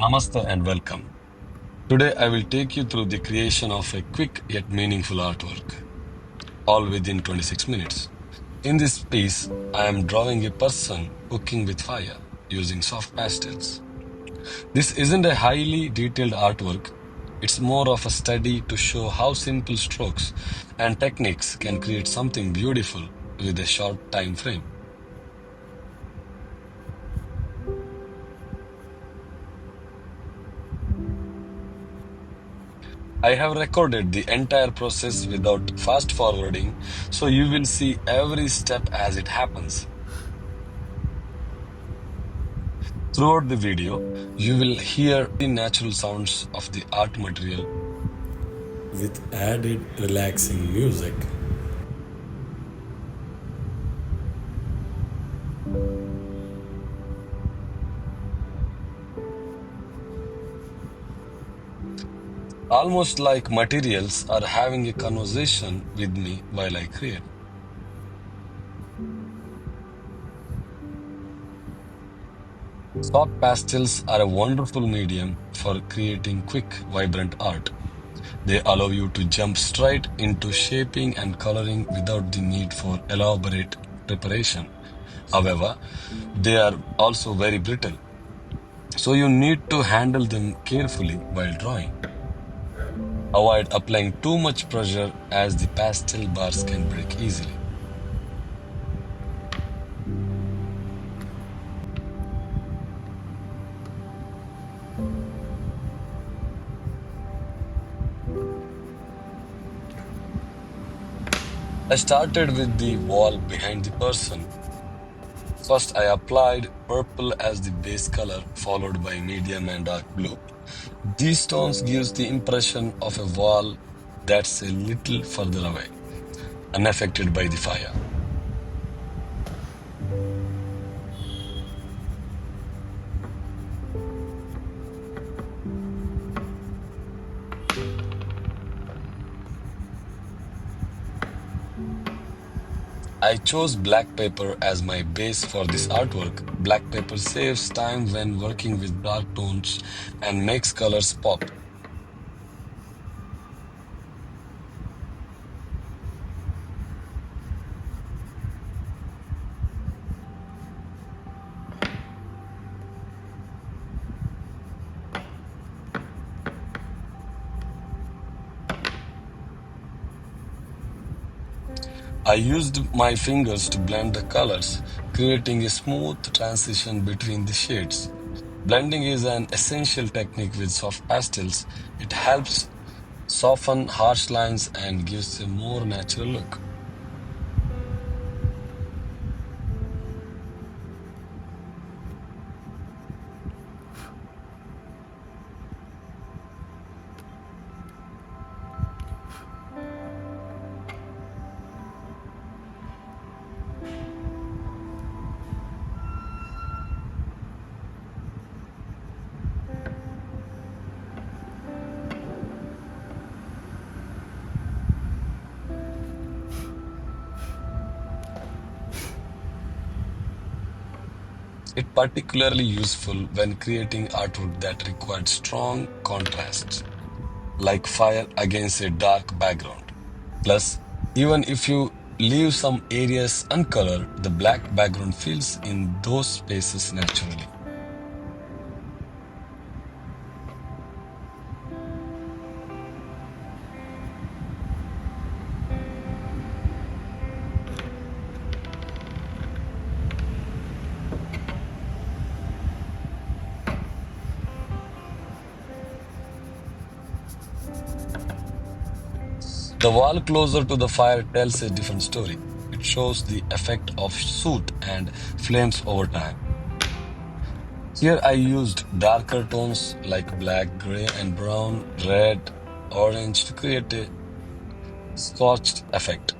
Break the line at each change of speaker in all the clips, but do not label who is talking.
Namaste and welcome. Today I will take you through the creation of a quick yet meaningful artwork, all within 26 minutes. In this piece, I am drawing a person cooking with fire using soft pastels. This isn't a highly detailed artwork, it's more of a study to show how simple strokes and techniques can create something beautiful with a short time frame. I have recorded the entire process without fast forwarding, so you will see every step as it happens. Throughout the video, you will hear the natural sounds of the art material with added relaxing music. Almost like materials are having a conversation with me while I create. Soft pastels are a wonderful medium for creating quick, vibrant art. They allow you to jump straight into shaping and coloring without the need for elaborate preparation. However, they are also very brittle, so you need to handle them carefully while drawing. Avoid applying too much pressure as the pastel bars can break easily. I started with the wall behind the person. First, I applied purple as the base color, followed by medium and dark blue. These tones gives the impression of a wall that's a little further away, unaffected by the fire. I chose black paper as my base for this artwork. Black paper saves time when working with dark tones and makes colors pop. I used my fingers to blend the colors, creating a smooth transition between the shades. Blending is an essential technique with soft pastels. It helps soften harsh lines and gives a more natural look. It's particularly useful when creating artwork that requires strong contrasts, like fire against a dark background. Plus, even if you leave some areas uncolored, the black background fills in those spaces naturally. The wall closer to the fire tells a different story. It shows the effect of soot and flames over time. Here I used darker tones like black, gray, and brown, red, orange to create a scorched effect.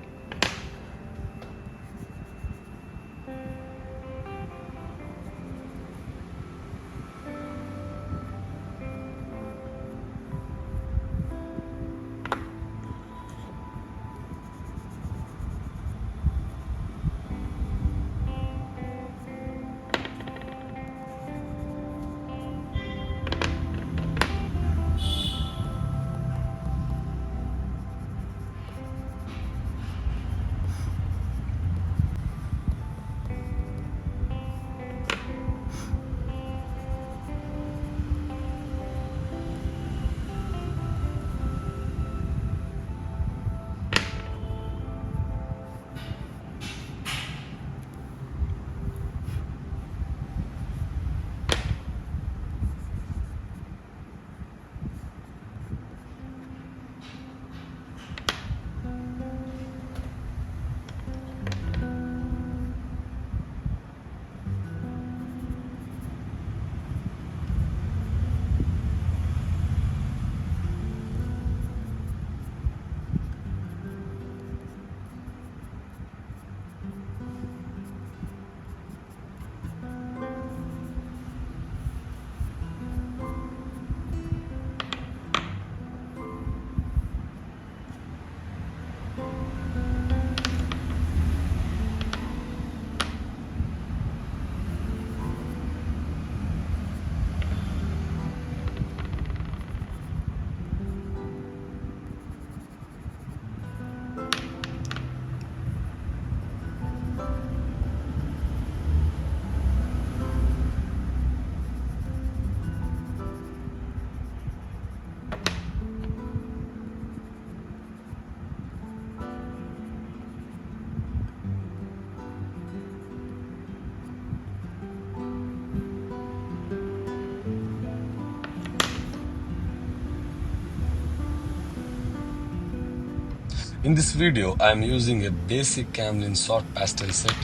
In this video, I am using a basic Camlin soft pastel set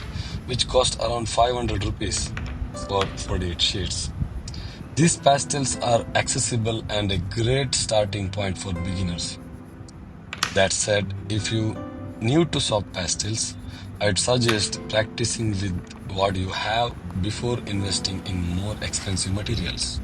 which cost around 500 rupees for 48 shades. These pastels are accessible and a great starting point for beginners. That said, if you new to soft pastels, I'd suggest practicing with what you have before investing in more expensive materials.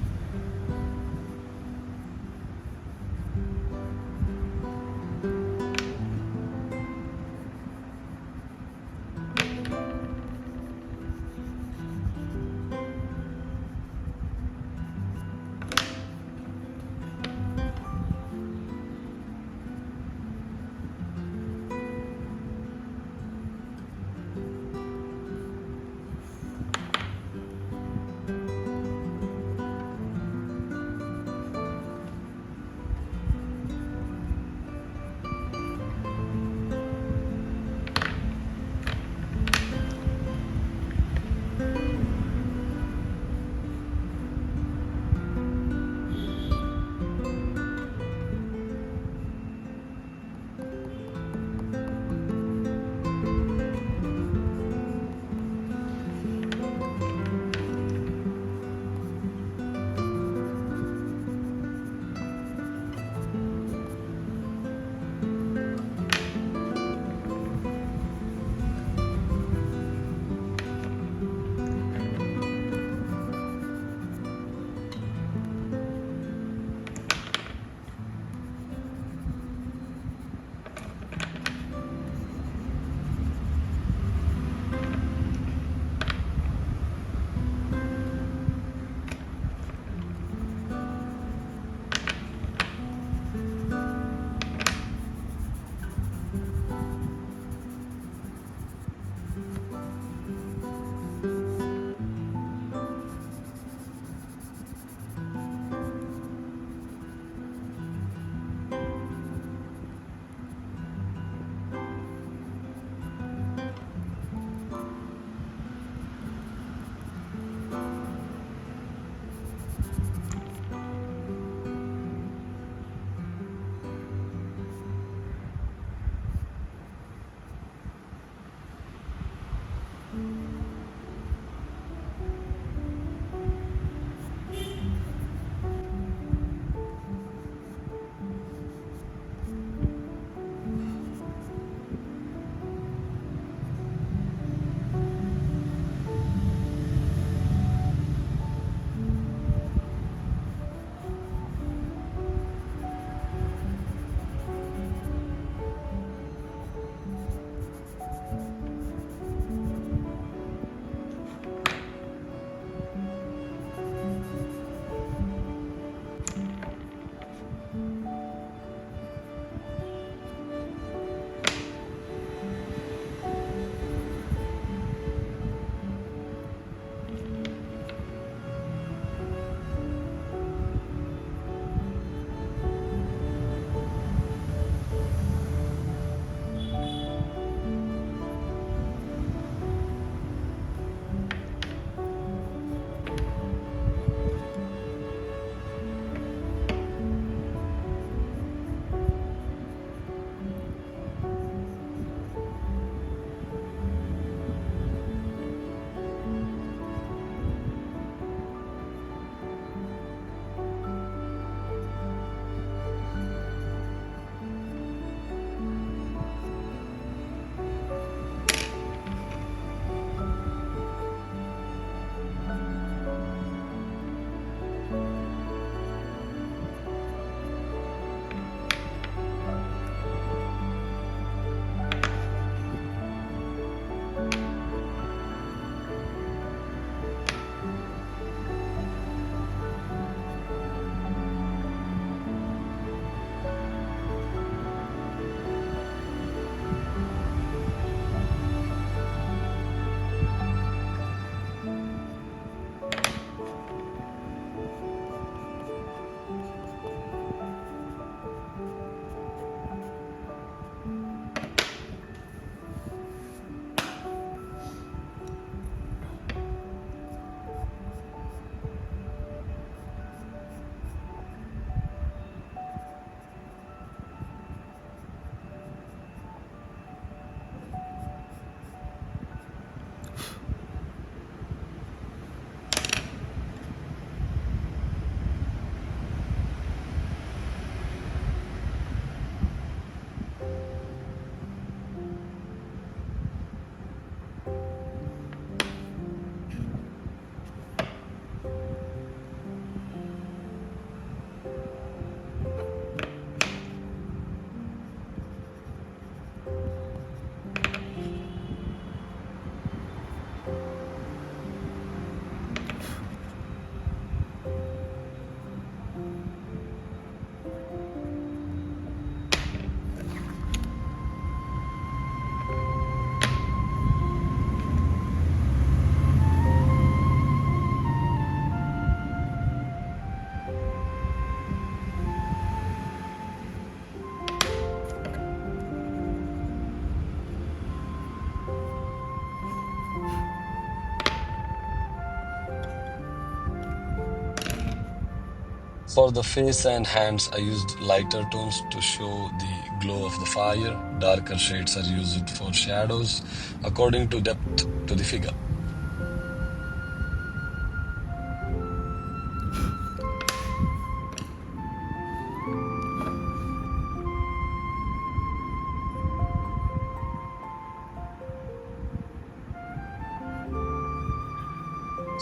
For the face and hands, I used lighter tones to show the glow of the fire. Darker shades are used for shadows according to depth to the figure.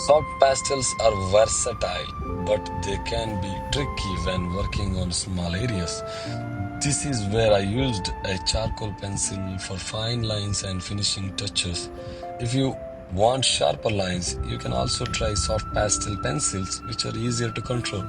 Soft pastels are versatile, but they can be tricky when working on small areas. This is where I used a charcoal pencil for fine lines and finishing touches. If you want sharper lines, you can also try soft pastel pencils, which are easier to control.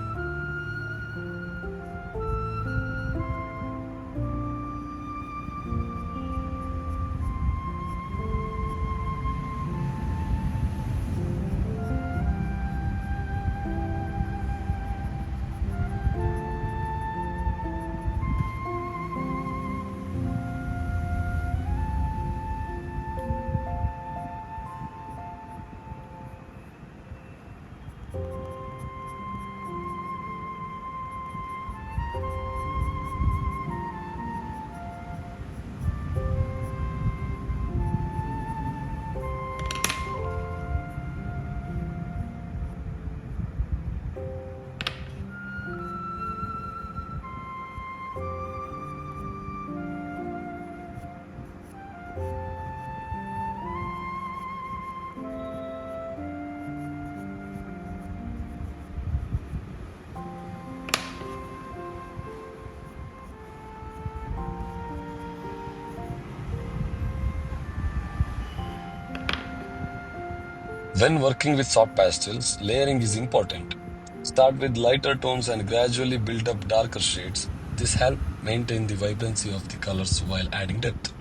When working with soft pastels, layering is important. Start with lighter tones and gradually build up darker shades. This helps maintain the vibrancy of the colors while adding depth.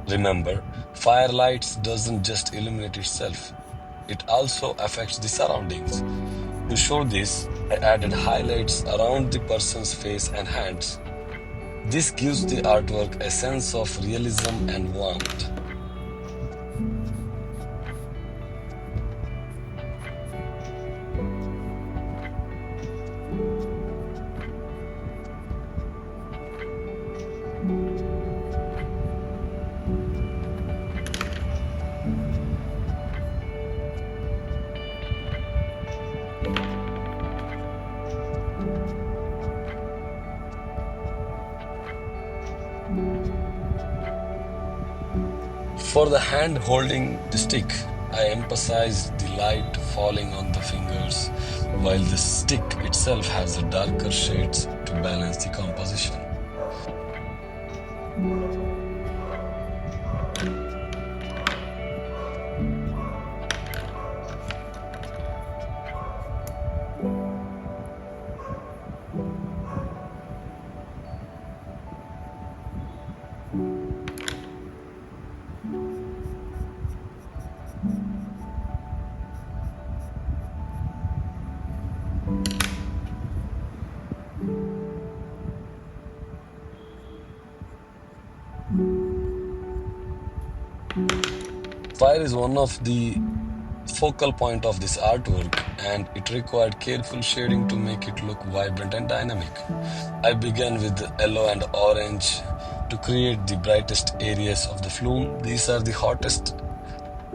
Remember, firelight doesn't just illuminate itself, it also affects the surroundings. To show this, I added highlights around the person's face and hands. This gives the artwork a sense of realism and warmth. For the hand holding the stick, I emphasize the light falling on the fingers, while the stick itself has a darker shades to balance the composition. Fire is one of the focal point of this artwork, and it required careful shading to make it look vibrant and dynamic. I began with yellow and orange, to create the brightest areas of the flume. These are the hottest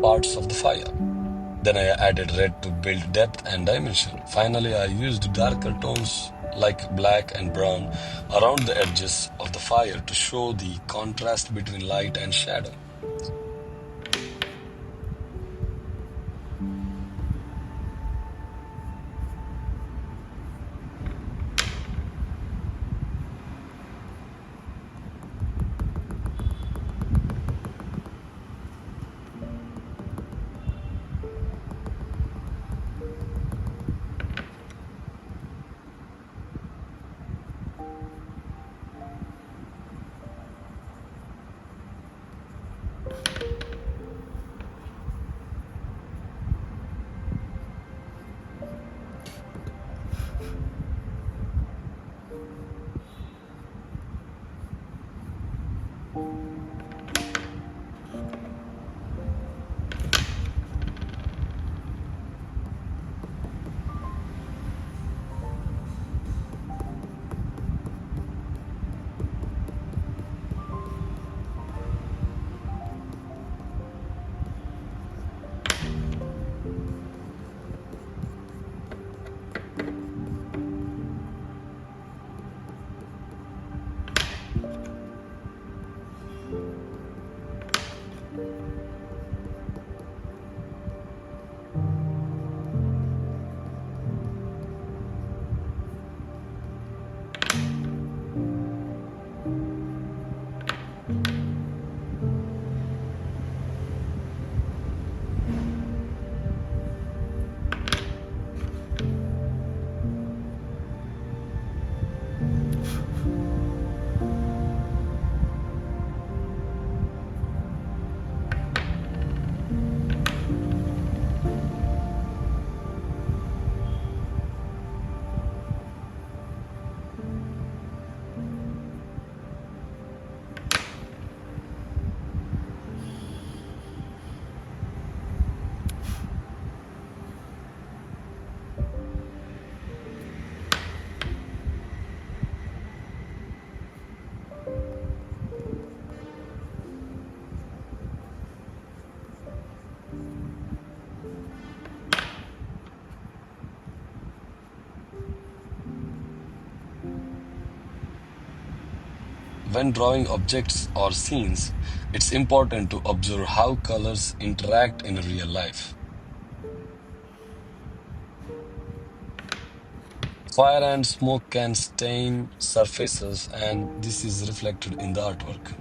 parts of the fire. Then I added red to build depth and dimension. Finally, I used darker tones like black and brown around the edges of the fire to show the contrast between light and shadow. When drawing objects or scenes, it's important to observe how colors interact in real life. Fire and smoke can stain surfaces, and this is reflected in the artwork.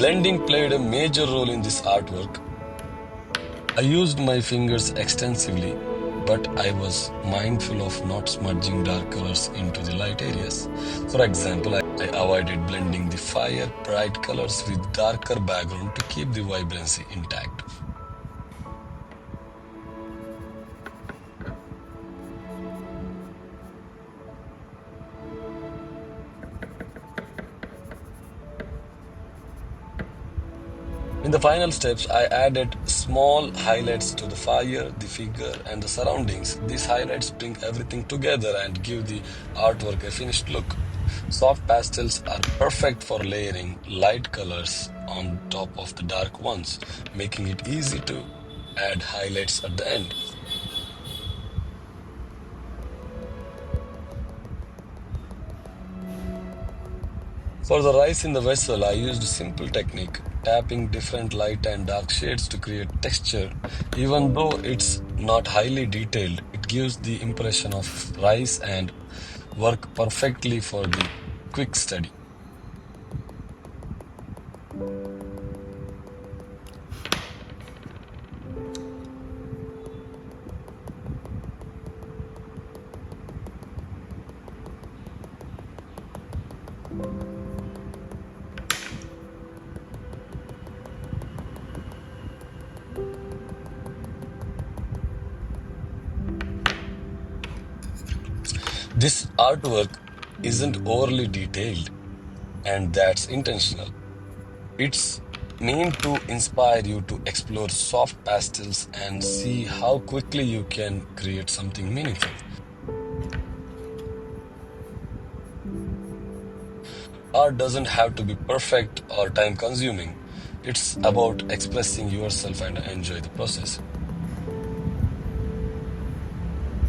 Blending played a major role in this artwork. I used my fingers extensively, but I was mindful of not smudging dark colors into the light areas. For example, I avoided blending the fire bright colors with darker background to keep the vibrancy intact. In the final steps, I added small highlights to the fire, the figure, and the surroundings. These highlights bring everything together and give the artwork a finished look. Soft pastels are perfect for layering light colors on top of the dark ones, making it easy to add highlights at the end. For the rice in the vessel, I used a simple technique, tapping different light and dark shades to create texture. Even though it's not highly detailed, it gives the impression of rice and work perfectly for the quick study. This artwork isn't overly detailed, and that's intentional. It's meant to inspire you to explore soft pastels and see how quickly you can create something meaningful. Art doesn't have to be perfect or time consuming. It's about expressing yourself and enjoy the process.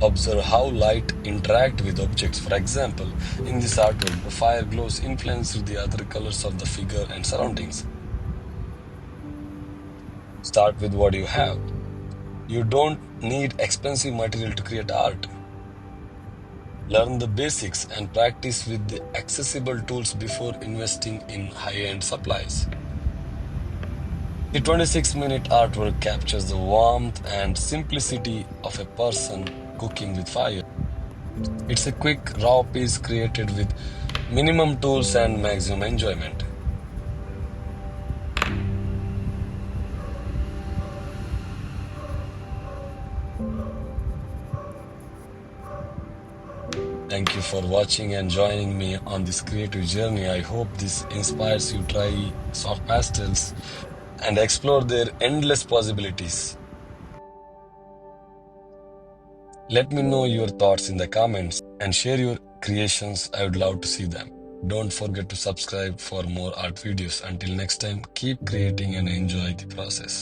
Observe how light interact with objects. For example, in this artwork, the fire glows influenced the other colors of the figure and surroundings. Start with what you have. You don't need expensive material to create art. Learn the basics and practice with the accessible tools before investing in high-end supplies. The 26-minute artwork captures the warmth and simplicity of a person cooking with fire. It's a quick, raw piece created with minimum tools and maximum enjoyment. Thank you for watching and joining me on this creative journey. I hope this inspires you to try soft pastels and explore their endless possibilities. Let me know your thoughts in the comments and share your creations. I would love to see them. Don't forget to subscribe for more art videos. Until next time, keep creating and enjoy the process.